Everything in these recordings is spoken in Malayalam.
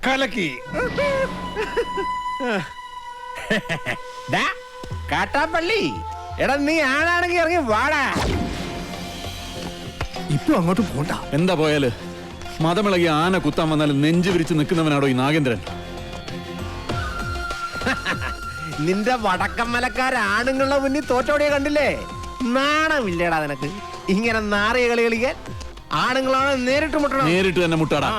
കലക്കി കാട്ടാപ്പള്ളി, എടാ നീ ആണാണെങ്കി ഇറങ്ങി വാടാ. ഇപ്പൊ അങ്ങോട്ട് പോണ്ട. എന്താ പോയാല്? മതമിളകി ആന കുത്താൻ വന്നാലും നെഞ്ചു വിരിച്ച് നിൽക്കുന്നവനാടോ ഈ നാഗേന്ദ്രൻ? നിന്റെ വടക്കമ്മലക്കാരാണുങ്ങളുടെ മുന്നിൽ തോറ്റോടിയെ കണ്ടില്ലേ? നാണമില്ലേടാ നിനക്ക് ഇങ്ങനെ നാറിയ കളി കളിക്കാൻ? ആണുങ്ങളാണ് നേരിട്ട് മുട്ടണം. നേരിട്ട് തന്നെ മുട്ടാടാ.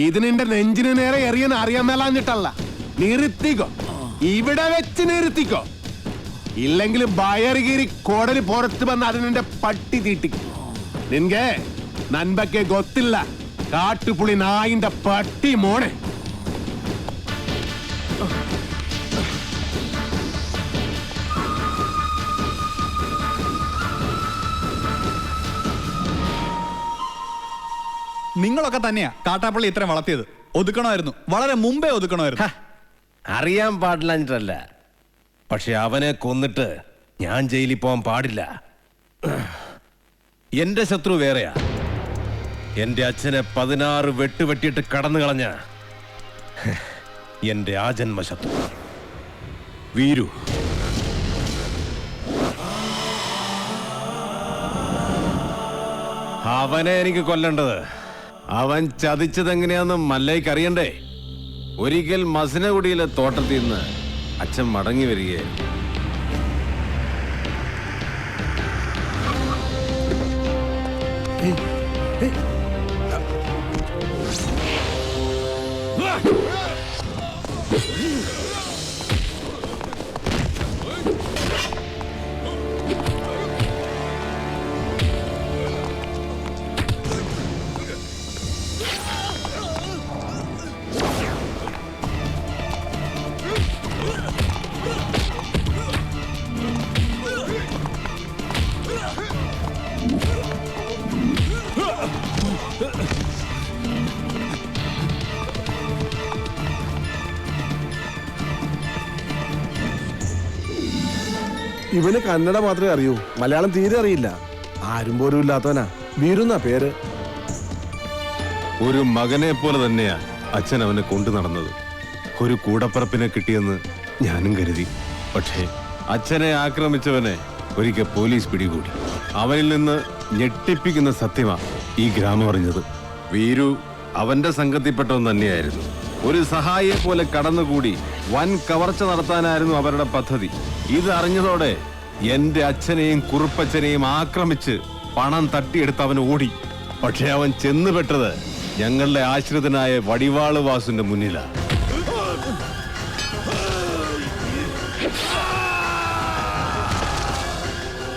ഇതിനെ നെഞ്ചിന് നേരെ എറിയാൻ അറിയാൻ മേലാഞ്ഞിട്ടല്ല, നിർത്തിക്കോ, ഇവിടെ വെച്ച് നിർത്തിക്കോ. ഇല്ലെങ്കിൽ ബയറുകീറി കോടലി പുറത്ത് വന്ന് അതിനെ പട്ടി തീട്ടിക്കും. നിൻകെ നൻപക്കെ ഗൊത്തില്ല, കാട്ടുപുളി നായിന്റെ പട്ടി മോനെ. നിങ്ങളൊക്കെ തന്നെയാ കാട്ടാപ്പള്ളി ഇത്രയും വളർത്തിയത്. ഒതുക്കണമായിരുന്നു, വളരെ മുമ്പേ ഒതുക്കണമായിരുന്നു. അറിയാൻ പാടില്ല, പക്ഷെ അവനെ കൊന്നിട്ട് ഞാൻ ജയിലിൽ പോകാൻ പാടില്ല. എന്റെ ശത്രു വേറെയാ. എന്റെ അച്ഛനെ 16 വെട്ടുവെട്ടിയിട്ട് കടന്നു കളഞ്ഞ എന്റെ ആജന്മ ശത്രു വീരു. അവനെ എനിക്ക് കൊല്ലേണ്ടത്. അവൻ ചതിച്ചതെങ്ങനെയാന്ന് മല്ലയ്ക്ക് അറിയണ്ടേ? ഒരിക്കൽ മസനഗുഡിയിലെ തോട്ടത്തിൽ നിന്ന് അച്ഛൻ മടങ്ങി വരികയായിരുന്നു. ഇവന് കന്നഡ മാത്രമേ അറിയൂ, മലയാളം തീരെ അറിയില്ല. ആരും പോലും ഇല്ലാത്തവനാ. വീരുന്ന പേര്. ഒരു മകനെ പോലെ തന്നെയാ അച്ഛൻ അവനെ കൊണ്ടു നടന്നത്. ഒരു കൂടപ്പറപ്പിനെ കിട്ടിയെന്ന് ഞാനും കരുതി. പക്ഷേ അച്ഛനെ ആക്രമിച്ചവനെ ഒരിക്കൽ പോലീസ് പിടികൂടി. അവനിൽ നിന്ന് ഞെട്ടിപ്പിക്കുന്ന സത്യമാ ഈ ഗ്രാമം അറിഞ്ഞത്. വീരു അവന്റെ സംഘത്തിൽപ്പെട്ടവൻ തന്നെയായിരുന്നു. ഒരു സഹായിയെ പോലെ കടന്നുകൂടി വൻ കവർച്ച നടത്താനായിരുന്നു അവരുടെ പദ്ധതി. ഇത് അറിഞ്ഞതോടെ എന്റെ അച്ഛനെയും കുറുപ്പച്ഛനെയും ആക്രമിച്ച് പണം തട്ടിയെടുത്ത് അവൻ ഓടി. പക്ഷെ അവൻ ചെന്നുപെട്ടത് ഞങ്ങളുടെ ആശ്രിതനായ വടിവാള് വാസുന്റെ മുന്നിലാ.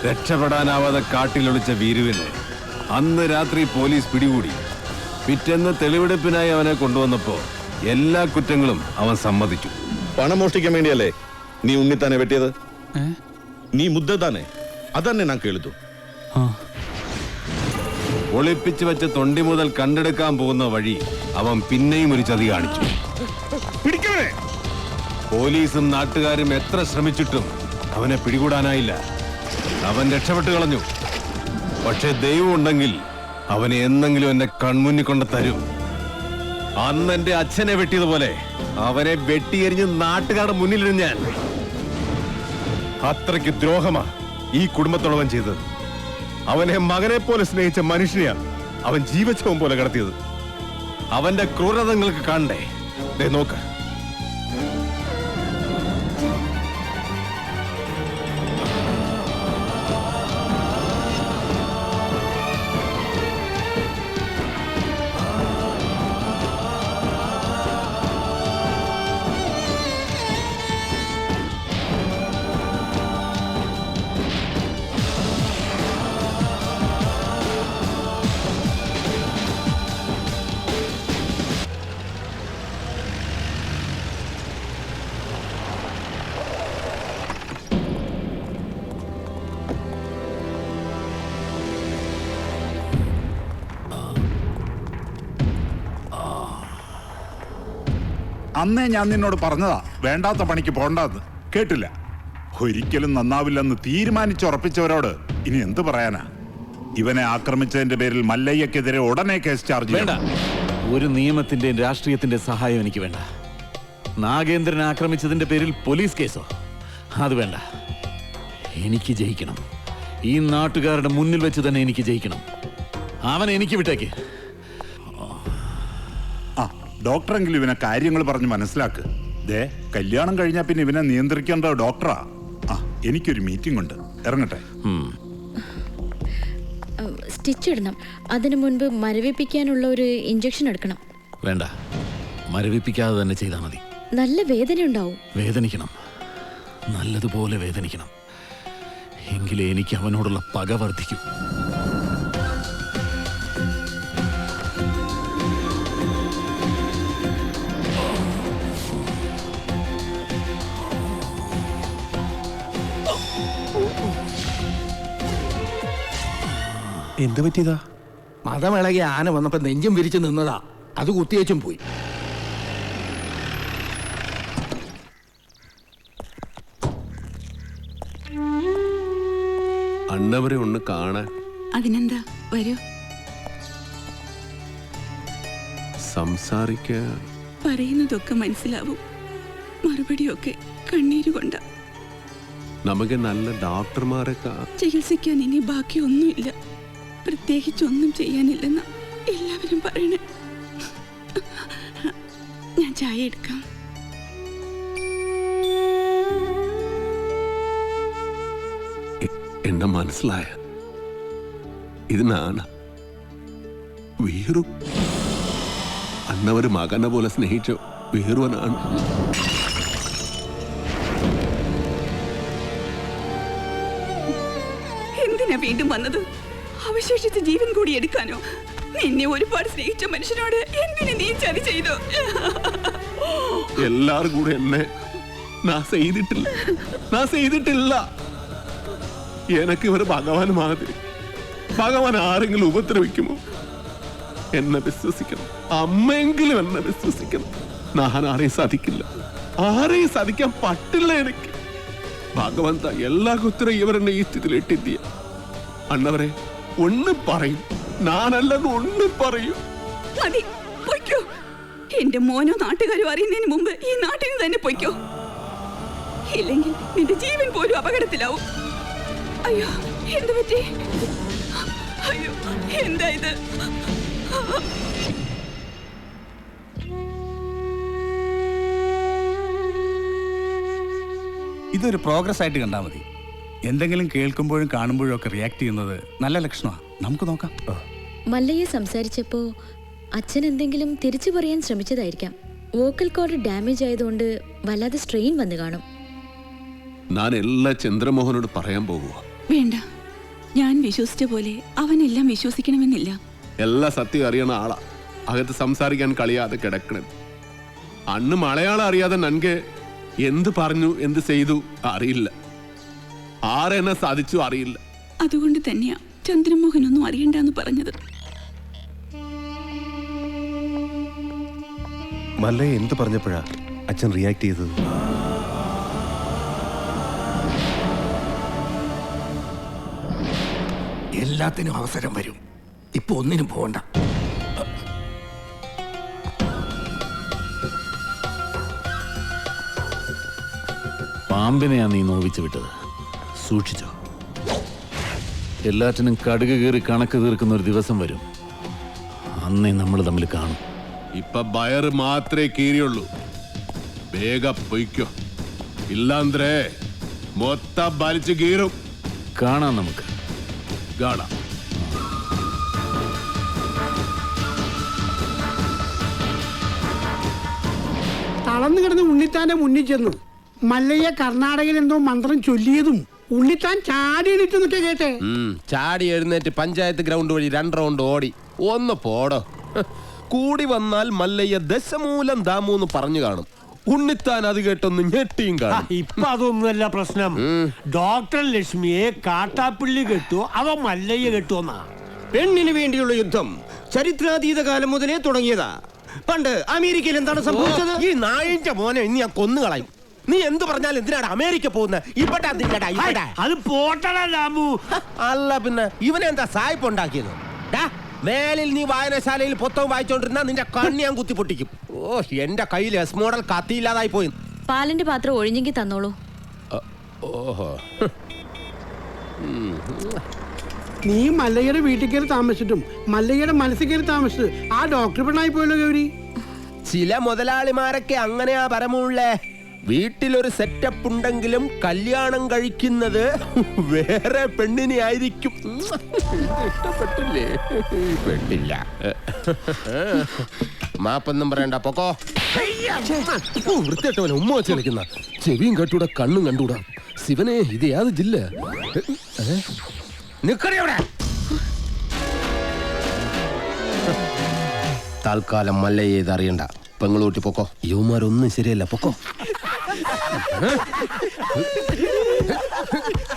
രക്ഷപ്പെടാനാവാതെ കാട്ടിലൊളിച്ച വീരുവിനെ അന്ന് രാത്രി പോലീസ് പിടികൂടി. പിറ്റേന്ന് തെളിവെടുപ്പിനായി അവനെ കൊണ്ടുവന്നപ്പോ എല്ലാ കുറ്റങ്ങളും അവൻ സമ്മതിച്ചു. പണം മോഷ്ടിക്കാൻ വേണ്ടിയല്ലേ നീ ഉണ്ണിത്താനെ വെട്ടിയത്? നീ മുദ്ദ താനെ, അതന്നെ ഞാൻ കേളിതു. ഒളിപ്പിച്ചു വെച്ച തൊണ്ടി മുതൽ കണ്ടെടുക്കാൻ പോകുന്ന വഴി അവൻ പിന്നെയും ഒരു ചതി കാണിച്ചു. പോലീസും നാട്ടുകാരും എത്ര ശ്രമിച്ചിട്ടും അവനെ പിടികൂടാനായില്ല. അവൻ രക്ഷപ്പെട്ടു കളഞ്ഞു. പക്ഷെ ദൈവം ഉണ്ടെങ്കിൽ അവനെ എന്നെങ്കിലും എന്നെ കൺമുന്നിൽ കൊണ്ട് തരും. അന്ന് എന്റെ അച്ഛനെ വെട്ടിയതുപോലെ അവനെ വെട്ടിയെരിഞ്ഞ് നാട്ടുകാരുടെ മുന്നിലിരുന്ന് ഞാൻ. അത്രയ്ക്ക് ദ്രോഹമാ ഈ കുടുംബത്തോടവൻ ചെയ്തത്. അവനെ മകനെ പോലെ സ്നേഹിച്ച മനുഷ്യനെയാ അവൻ ജീവച്ഛവം പോലെ കടത്തിയത്. അവന്റെ ക്രൂരത നിങ്ങൾക്ക് കാണണ്ടേ? ദേ നോക്ക്. അന്നേ ഞാൻ നിന്നോട് പറഞ്ഞതാ വേണ്ടാത്ത പണിക്ക് പോണ്ടെന്ന്. കേട്ടില്ല. ഒരിക്കലും നന്നാവില്ലെന്ന് തീരുമാനിച്ചുറപ്പിച്ചവരോട് ഇനി എന്ത് പറയാനാ? ഇവനെ ആക്രമിച്ചതിന്റെ പേരിൽ മല്ലയ്യക്കെതിരെ ഉടനെ കേസ് ചാർജ് വേണ്ട. ഒരു നിയമത്തിന്റെയും രാഷ്ട്രീയത്തിന്റെ സഹായം എനിക്ക് വേണ്ട. നാഗേന്ദ്രനെ ആക്രമിച്ചതിന്റെ പേരിൽ പോലീസ് കേസോ? അത് വേണ്ട. എനിക്ക് ജയിക്കണം. ഈ നാട്ടുകാരുടെ മുന്നിൽ വെച്ച് തന്നെ എനിക്ക് ജയിക്കണം. അവനെ എനിക്ക് വിട്ടേക്ക്. ആ ഡോക്ടറെങ്കിലും ഇവനെ കാര്യങ്ങൾ പറഞ്ഞ് മനസ്സിലാക്ക്. ദേ കല്യാണം കഴിഞ്ഞാൽ പിന്നെ ഇവനെ നിയന്ത്രിക്കേണ്ട ഡോക്ടറാ. ആ എനിക്കൊരു മീറ്റിംഗ് ഉണ്ട്, ഇറങ്ങട്ടെ. സ്റ്റിച്ച് ഇടണം. അതിനു മുൻപ് മരവിപ്പിക്കാനുള്ള ഒരു ഇഞ്ചക്ഷൻ എടുക്കണം. വേണ്ട, മരവിപ്പിക്കാതെ തന്നെ ചെയ്താൽ മതി. നല്ല വേദന ഉണ്ടാവും. വേദനിക്കണം, നല്ലതുപോലെ വേദനിക്കണം. എങ്കിലേ എനിക്ക് അവനോടുള്ള പക വർദ്ധിക്കൂ. എന്ത് പറ്റിയതാ? മതമിളകി ആന വന്നപ്പോ നെഞ്ചും വിരിച്ചു നിന്നതാ. അത് കുത്തിയേച്ചും പോയി. അണ്ണവരെ ഒന്ന് കാണാൻ. അതിനെന്താ, വരൂ. സംസാരിക്കാൻ പറയുന്നതൊക്കെ മനസ്സിലാവും. മറുപടിയൊക്കെ കണ്ണീരുകൊണ്ട. നമുക്ക് നല്ല ഡോക്ടർമാരെ ചികിത്സിക്കാൻ ഇനി ബാക്കിയൊന്നുമില്ല. പ്രത്യേകിച്ചൊന്നും ചെയ്യാനില്ലെന്ന എല്ലാവരും പറയണേ. ഞാൻ ചായ എടുക്കാം. എന്നെ മനസ്സിലായ ഇത് നാണ് വീറു. അന്നവര് മകനെ പോലെ സ്നേഹിച്ച വീറുവനാണ്. എന്തിനാ വീണ്ടും വന്നത്? അവശേഷിച്ച ജീവൻ കൂടി എടുക്കാനോ? നിന്നെ ഒരുപാട് സ്നേഹിച്ച മനുഷ്യനോട് എന്തിനു നീ ചതി ചെയ്തു? എല്ലാരും കൂടെ എന്നെ ചെയ്തിട്ടില്ല. എനക്ക് ഇവര് ഭഗവാൻ മാതിരി. ഭഗവാൻ ആരെങ്കിലും ഉപദ്രവിക്കുമോ? എന്നെ വിശ്വസിക്കണം. അമ്മയെങ്കിലും എന്നെ വിശ്വസിക്കണം. ഞാൻ ആരെയും സാധിക്കില്ല. ആരെയും സാധിക്കാൻ പറ്റില്ല എനിക്ക്. ഭഗവന്ത എല്ലാ കുത്തരം ഇവരെന്നെ ഈ സ്ഥിതിയിൽ ഇട്ടിദ്യ. അണ്ണവരെ ഒന്ന് പറയും, ഞാനല്ലെന്ന് ഒന്ന് പറയൂ. മതി, പൊയ്ക്കോ. എന്റെ മോനോ നാട്ടുകാരോ അറിയുന്നതിന് മുമ്പ് ഈ നാട്ടിൽ നിന്ന് തന്നെ പൊയ്ക്കോ. ഇല്ലെങ്കിൽ നിന്റെ ജീവൻ പോലും അപകടത്തിലാവും. അയ്യോ, എന്ത് പറ്റി? അയ്യോ, എന്താ ഇത്? ഇതൊരു പ്രോഗ്രസ് ആയിട്ട് കണ്ടാൽ മതി. എന്തെങ്കിലും കേൾക്കുമ്പോഴും കാണുമ്പോഴും ഒക്കെ റിയാക്ട് ചെയ്യുന്നത് നല്ല ലക്ഷണമാണ്. നമുക്ക് നോക്കാം. മല്ലയെ സംസാരിച്ചപ്പോ അച്ഛൻ എന്തെങ്കിലും തിരിച്ചു പറയാൻ ശ്രമിച്ചതായിരിക്കാം. വോക്കൽ കോഡ് ഡാമേജ് ആയതുകൊണ്ട് വല്ലാതെ സ്ട്രെയിൻ വന്നു കാണും. ഞാൻ എല്ലാ ചന്ദ്രമോഹനോട് പറയാൻ പോകുക. വേണ്ട, ഞാൻ വിശ്വസിച്ച പോലെ അവനെല്ലാം വിശ്വസിക്കണമെന്നില്ല. എല്ലാ സത്യം അറിയണ ആളാ. അകത്ത് സംസാരിക്കാൻ കളിയാതെ കിടക്കണം. അന്ന് മലയാളം അറിയാതെ നൻകെ എന്ത് പറഞ്ഞു എന്ത് ചെയ്തു അറിയില്ല. ആരെന്നെ സാധിച്ചു അറിയില്ല. അതുകൊണ്ട് തന്നെയാ ചന്ദ്രമോഹൻ ഒന്നും അറിയണ്ടെന്ന് പറഞ്ഞത്. മല്ലയെ എന്ത് പറഞ്ഞപ്പോഴാ അച്ഛൻ റിയാക്ട് ചെയ്തത്? എല്ലാത്തിനും അവസരം വരും. ഇപ്പൊ ഒന്നിനും പോകണ്ട. പാമ്പിനെയാ നീ നോവിച്ചു വിട്ടത്. സൂക്ഷിച്ചോ. എല്ലാറ്റിനും കടുക് കീറി കണക്ക് തീർക്കുന്ന ഒരു ദിവസം വരും. അന്നേ നമ്മൾ തമ്മിൽ കാണും. ഇപ്പൊ ബയർ മാത്രമേ കീറിയുള്ളൂ. വേഗം പൊയ്ക്കോ, ഇല്ലാന്ത്രേ മൊത്തം വലിച്ചു കീറും. കാണാം നമുക്ക്. കാണാം. തളർന്നു കിടന്ന് ഉണ്ണിത്താന്റെ മുന്നിൽ ചെന്നു മല്ലയ്യ കർണാടകയിൽ എന്തോ മന്ത്രം ചൊല്ലിയതും ഉണ്ണിത്താൻ ചാടി എണീറ്റെന്നൊക്കെ കേട്ടെ. ചാടി എഴുന്നേറ്റ് പഞ്ചായത്ത് ഗ്രൗണ്ട് വഴി 2 റൗണ്ട് ഓടി. ഒന്ന് പോടോ. കൂടി വന്നാൽ മല്ലയ്യ ദശമൂലം ദാമൂന്ന് പറഞ്ഞു കാണും. ഉണ്ണിത്താൻ അത് കേട്ടൊന്ന് ഞെട്ടിയും കാണും. ഇപ്പൊ അതൊന്നുമല്ല പ്രശ്നം. ഡോക്ടർ ലക്ഷ്മിയെ കാട്ടാപ്പിള്ളി കെട്ടുവോ അതോ മല്ലയ്യ കെട്ടുവോന്നാ? പെണ്ണിന് വേണ്ടിയുള്ള യുദ്ധം ചരിത്രാതീത കാലം മുതലേ തുടങ്ങിയതാ. പണ്ട് അമേരിക്കയിൽ എന്താണ് സംഭവിച്ചത്? ഈ നായിന്റെ മോനെ ഇനി ഞാൻ കൊന്നുകളയും. നീ എന്ത് പറഞ്ഞാലും എന്തിനാണ് അമേരിക്ക പോകുന്നത്? ഇവിടെ അത് പോട്ടടാ രാമു. അല്ല പിന്നെ ഇവനെന്താ സായിപ്പ് ഉണ്ടാക്കിയത്? മേലിൽ നീ വായനശാലയിൽ പുസ്തകം വായിച്ചോണ്ടിരുന്ന നിന്റെ കണ്ണി ഞാൻ കുത്തി പൊട്ടിക്കും. ഓ, എന്റെ കയ്യിൽ എസ് മോഡൽ കത്തിയില്ലാതായി പോയി. പാലിന്റെ പാത്രം ഒഴിഞ്ഞെങ്കിൽ തന്നോളൂ. ഓഹോ, നീ മല്ലയ്യയുടെ വീട്ടിൽ കയറി താമസിച്ചിട്ടും മല്ലയ്യയുടെ മനസ്സിൽ കയറി താമസിച്ചത് ആ ഡോക്ടർ പെണ്ണായി പോയല്ലോ ഗൗരി. ചില മുതലാളിമാരൊക്കെ അങ്ങനെയാ പരമുള്ളേ. വീട്ടിലൊരു സെറ്റപ്പ് ഉണ്ടെങ്കിലും കല്യാണം കഴിക്കുന്നത് വേറെ പെണ്ണിനെ ആയിരിക്കും. ഇഷ്ടപ്പെട്ടില്ലേ? പെട്ടില്ല. മാപ്പൊന്നും പറയണ്ട, പൊക്കോ. വൃത്തിയായിട്ടവനെ ഉമ്മ വെച്ച് കളിക്കുന്ന ചെവിയും കെട്ടൂടാ, കണ്ണും കണ്ടൂടാ. ശിവനെ, ഇത് യാത് ജില്ല? നിക്കറിയവിടെ. തൽക്കാലം മല്ലയെ ഇത് അറിയണ്ട. പെങ്ങളൂട്ടി പൊക്കോ. യുവമാരൊന്നും ശരിയല്ല, പൊക്കോ.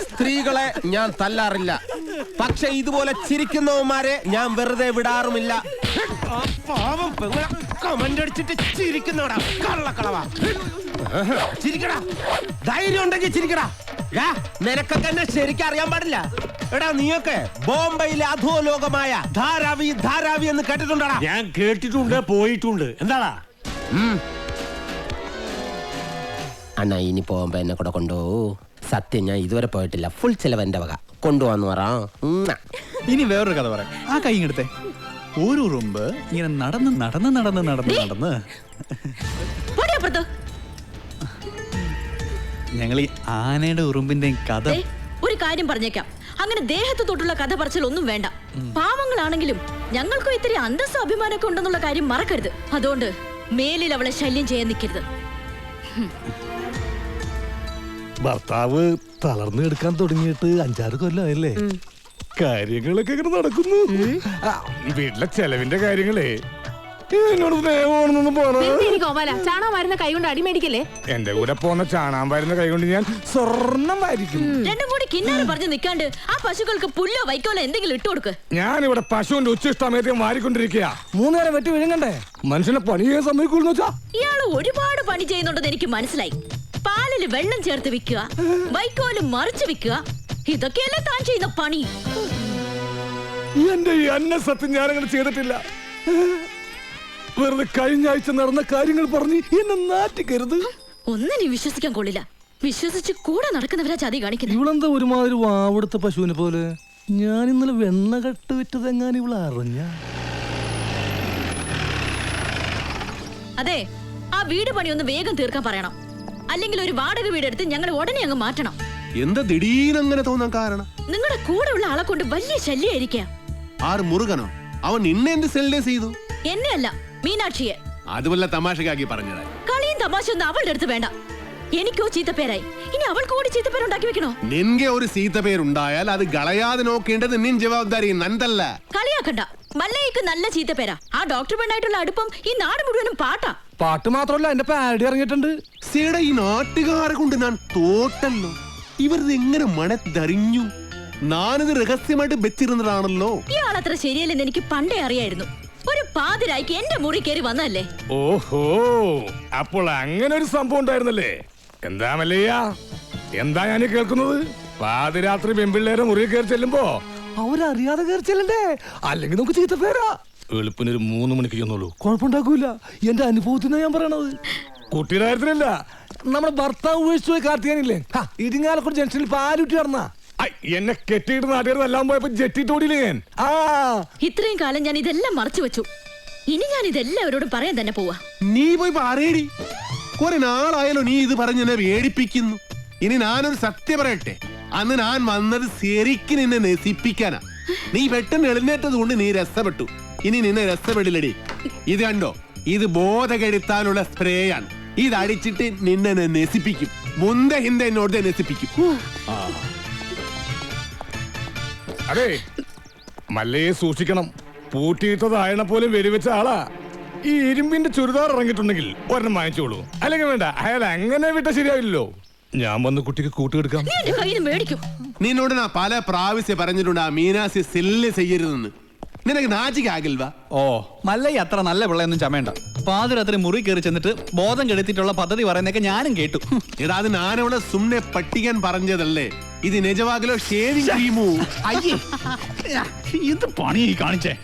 സ്ത്രീകളെ ഞാൻ തല്ലാറില്ല, പക്ഷെ ഇതുപോലെ ചിരിക്കുന്നവന്മാരെ ഞാൻ വെറുതെ വിടാറുമില്ല. കമന്റ് അടിച്ചിട്ട് ചിരിക്കുന്നവടാ, കള്ളക്കളവാ. ചിരിക്കടാ, ധൈര്യം ഉണ്ടെങ്കിൽ ചിരിക്കടാ. നിനക്കൊക്കെ എന്നെ ശരിക്കും അറിയാൻ പാടില്ല. എടാ, നീയൊക്കെ ബോംബെയിലെ അധോലോകമായ ധാരാവി ധാരാവി എന്ന് കേട്ടിട്ടുണ്ടാ? ഞാൻ കേട്ടിട്ടുണ്ട്, പോയിട്ടുണ്ട്. എന്താടാ അണ്ണാ, ഇനി പോകുമ്പോ എന്നെ കൂടെ കൊണ്ടുപോകൂ. സത്യം, ഞാൻ ഇതുവരെ പോയിട്ടില്ല. ഫുൾ ചെലവ് എന്റെ വക. കൊണ്ടുപോവാന്ന് പറ. ഇനി വേറൊരു കഥ പറയാം. ആ കൈ ഇങ്ങടുത്തെ. ഒരു ഉറുമ്പ് ഇങ്ങനെ നടന്ന് നടന്ന് നടന്ന് നടന്ന് നടന്ന് ഞങ്ങൾ ഈ ആനയുടെ ഉറുമ്പിന്റെയും കഥ. ഒരു കാര്യം പറഞ്ഞേക്കാം, അങ്ങനെ ദേഹത്ത് തൊട്ടുള്ള കഥ പറച്ചിലൊന്നും വേണ്ട. പാവങ്ങളാണെങ്കിലും ഞങ്ങൾക്കും ഇത്തിരി അന്തസ്സും അഭിമാനമൊക്കെ ഉണ്ടെന്നുള്ള കാര്യം മറക്കരുത്. അതുകൊണ്ട് മേലിൽ അവളെ ശല്യം ചെയ്യാൻ നിൽക്കരുത്. ഭർത്താവ് തളർന്നു എടുക്കാൻ തുടങ്ങിയിട്ട് 5-6 കൊല്ലമായല്ലേ? കാര്യങ്ങളൊക്കെ ഇങ്ങനെ നടക്കുന്നു. വീട്ടിലെ ചെലവിന്റെ കാര്യങ്ങളേ എന്നോട് സ്നേഹമാണെന്നൊന്നും ചാണകം വരുന്ന കൈ കൊണ്ട് അടിമേടിക്കല്ലേ? എന്റെ കൂടെ പോന്ന ചാണാൻ വരുന്ന കൈ കൊണ്ട് ഞാൻ സ്വർണം വാരിക്കും. രണ്ടും കൂടി കിന്നാരം പറഞ്ഞു നിൽക്കാണ്ട് ആ പശുക്കൾക്ക് പുല്ലോ വൈക്കോലോ എന്തെങ്കിലും ഇട്ടു കൊടുക്ക്. ഞാനിവിടെ പശുവിന്റെ ഉച്ചിഷ്ടമേറ്റം വാരിക്കൊണ്ടിരിക്കുക. 3 നേരം വെട്ടി വിഴുങ്ങണ്ടേ? മനുഷ്യനെ പണി ചെയ്യാൻ സമ്മതിക്കൂന്ന് വെച്ചാ? ഇയാള് ഒരുപാട് പണി ചെയ്യുന്നുണ്ടെന്ന് എനിക്ക് മനസ്സിലായി. പാലില് വെള്ളം ചേർത്ത് വിൽക്കുക, വൈക്കോല് മറിച്ച് വിൽക്കുക, ഇതൊക്കെയല്ലേ താൻ ചെയ്യുന്ന പണി. എന്റെ ഈ അന്നസത്യം ഞാനങ്ങനെ ചെയ്തിട്ടില്ല. വെറുതെ കഴിഞ്ഞ ആഴ്ച നടന്ന കാര്യങ്ങൾ പറഞ്ഞ് എന്നെ നാറ്റിക്കരുത്. ഒന്നിനും വിശ്വസിക്കാൻ കൊള്ളില്ല. വിശ്വസിച്ച് കൂടെ നടക്കുന്നവരാ ചതി കാണിക്കുന്നത്. ഇവളെന്താ ഒരുമാതിരി വാവെടുത്ത പശുവിനെ പോലെ? ഞാൻ ഇന്നലെ വെണ്ണ കട്ട് വിറ്റതെങ്ങാനും ഇവള് അറിഞ്ഞ? അതെ, ആ വീട് പണി ഒന്ന് വേഗം തീർക്കാൻ പറയണം. അല്ലെങ്കിൽ ഒരു വാടക വീടെടുത്ത് ഞങ്ങൾ ഉടനെ അങ്ങ് മാറ്റണം. എന്താ ദിടീരങ്ങനെ തോന്നാൻ കാരണം? നിങ്ങളുടെ കൂടെ ഉള്ള ആളെ കൊണ്ട് വലിയ ശല്യായിരിക്കാം. ആറ് മുറുകനോ? അവൻ നിന്നെ എന്ത് സെൽഡേസ് ചെയ്തു? എന്നെ അല്ല, മീനാക്ഷിയെ. അത് വല്ല തമാശക്കാക്കി പറഞ്ഞതാ. കളിയും തമാശ ഒന്നും അവളുടെ അടുത്ത് വേണ്ട. എനിക്കോ ചീത്തപ്പേരായി, ഇനി അവൾക്ക് കൂടി ചീത്തപ്പേരുണ്ടാക്കി വെക്കണോ? നിൻകെ ഒരു സീത്തപ്പേരുണ്ടായാൽ അത് കളയാതെ നോക്കേണ്ടത് നിൻ ജവാബ്ദാരി, നന്ദല്ല. കളിയാക്കണ്ട. മല്ലയ്ക്ക് നല്ല ചീത്തപ്പേരാ. ആ ഡോക്ടർ പെണ്ണായിട്ടുള്ള അടുപ്പം ഈ നാട് മുഴുവനും പാട്ടാ. പാട്ട് മാത്രമല്ല, എന്റെ പാടി ഇറങ്ങിയിട്ടുണ്ട്. സീടെ ഈ നാട്ടുകാരെ കൊണ്ട് ഞാൻ തോട്ടല്ലോ. ഇവരിത് എങ്ങനെ മണത്തറിഞ്ഞു? ഞാനിത് രഹസ്യമായിട്ട് വെച്ചിരുന്നതാണല്ലോ. ഇയാളത്ര ശരിയല്ലെന്ന് എനിക്ക് പണ്ടേ അറിയായിരുന്നു. ഒരു പാതിരായിക്ക് എന്റെ മുറി കയറി വന്നല്ലേ. ഓഹോ, അപ്പോൾ അങ്ങനെ ഒരു സംഭവം ഉണ്ടായിരുന്നല്ലേ? എന്താ മല്ലയ്യ, എന്താ ഞാൻ കേൾക്കുന്നത്? പാതിരാത്രി പെൺപിള്ളേരെ മുറി കയറി ചെല്ലുമ്പോ അവരറിയാതെ കയറി ചെല്ലണ്ടേ, അല്ലെങ്കിൽ നമുക്ക് ചീത്ത പേരാ. എളുപ്പിനൊരു 3 മണിക്ക് ചെന്നോളൂ, കുഴപ്പമുണ്ടാക്കൂല. എന്റെ അനുഭവത്തിനാ ഞാൻ പറയണത്. കുട്ടിയുടെ കാര്യത്തിലല്ല, നമ്മുടെ ഭർത്താവ് ഉപേക്ഷിച്ചു പോയി കാർത്തിയാനില്ലേ, ഇരിങ്ങാലക്കുട ജംഗ്ഷനിൽ പാലുറ്റി നടന്ന എന്നെ കെട്ടിയിട്ട് നാട്ടുകാരെല്ലാം പോയപ്പോ ജെട്ടിട്ടോടിയില്ലേ ഞാൻ. ഇത്രയും കാലം ഞാൻ ഇതെല്ലാം മറച്ചു വെച്ചു. ഇനി ഞാൻ ഇതെല്ലാവരോടും പറയാൻ തന്നെ പോവാ. നീ പോയി പറയടി. കുറെ നാളായാലോ നീ ഇത് പറഞ്ഞ് എന്നെ വേടിപ്പിക്കുന്നു. ഇനി ഞാനൊരു സത്യം പറയട്ടെ, അന്ന് ഞാൻ വന്നത് ശരിക്കും നിന്നെ നശിപ്പിക്കാനാ. നീ പെട്ടെന്ന് എഴുന്നേറ്റത് കൊണ്ട് നീ രസപ്പെട്ടു. ഇനി നിന്നെ രസപ്പെടില്ലടി. ഇത് കണ്ടോ, ഇത് ബോധകെടുത്താനുള്ള സ്പ്രേ ആണ്. ഇത് അടിച്ചിട്ട് നിന്നെ നശിപ്പിക്കും. മുന്ത ഹിന്ദ എന്നോട് നശിപ്പിക്കും. അതെ, മല്ലയെ സൂക്ഷിക്കണം. പൂട്ടിയിട്ടതായണ പോലും വെടിവെച്ച ആളാ. ഈ ഇരുമ്പിന്റെ ചുരിദാർ ഇറങ്ങിയിട്ടുണ്ടെങ്കിൽ ഒരെണ്ണം വാങ്ങിച്ചോളൂ, അല്ലെങ്കിൽ വേണ്ട. അയാൾ അങ്ങനെ വിട്ട ശരിയാവില്ലല്ലോ. ഞാൻ വന്ന് കുട്ടിക്ക് കൂട്ടുകെടുക്കാം. നിന്നോട് ഞാൻ പല പ്രാവശ്യം പറഞ്ഞിട്ടുണ്ട് ആ മീനാസി സെല്ല് ചെയ്യരുതെന്ന്. നിനക്ക് നാച്ചിക്കാകിൽവാ? ഓ, മല്ലയ്യ അത്ര നല്ല പിള്ളയൊന്നും ചമയണ്ട. പാതിരാത്രി മുറി കയറി ചെന്നിട്ട് ബോധം കെടുത്തിട്ടുള്ള പദ്ധതി പറയുന്നൊക്കെ ഞാനും കേട്ടു. എടാ, അത് ഞാനവിടെ സുമ്നെ പട്ടിക്കാൻ പറഞ്ഞതല്ലേ. ഇത് നിജവാകലോ ഷേവിംഗ് ക്രീമോ? അയ്യേ, ഇത് പണി കാണിച്ചേ.